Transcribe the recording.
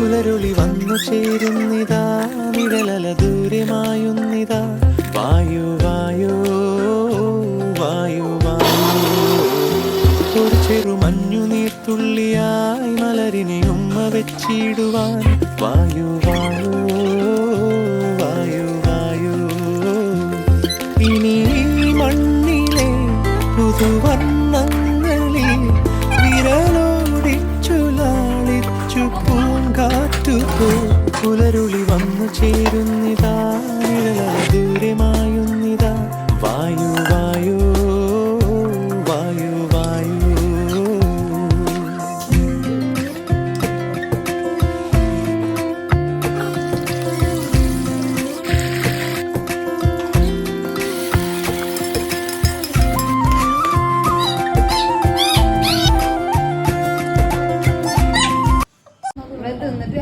പുലരുളി വന്നു ചേരുന്നിതാ നിഴലല ദൂരമായുന്നിതാ വായു വായു വായു വായു ഒരു ചെറു മഞ്ഞു നീർത്തുള്ളിയായി മലരിനെ ഉമ്മ വെച്ചിടുവാൻ വായു വായു വായു വായു ഇനി മണ്ണിലെ പുതുവർണ്ണങ്ങളിൽ വിരലോടിച്ചു ലാളിച്ചു പൂങ്കാറ്റുപോ പുലരുളി വന്നു ചേരുന്നിതാ ദൂരമായുന്നിതാ വായു വായു വായു വായു തിന്നിട്ട്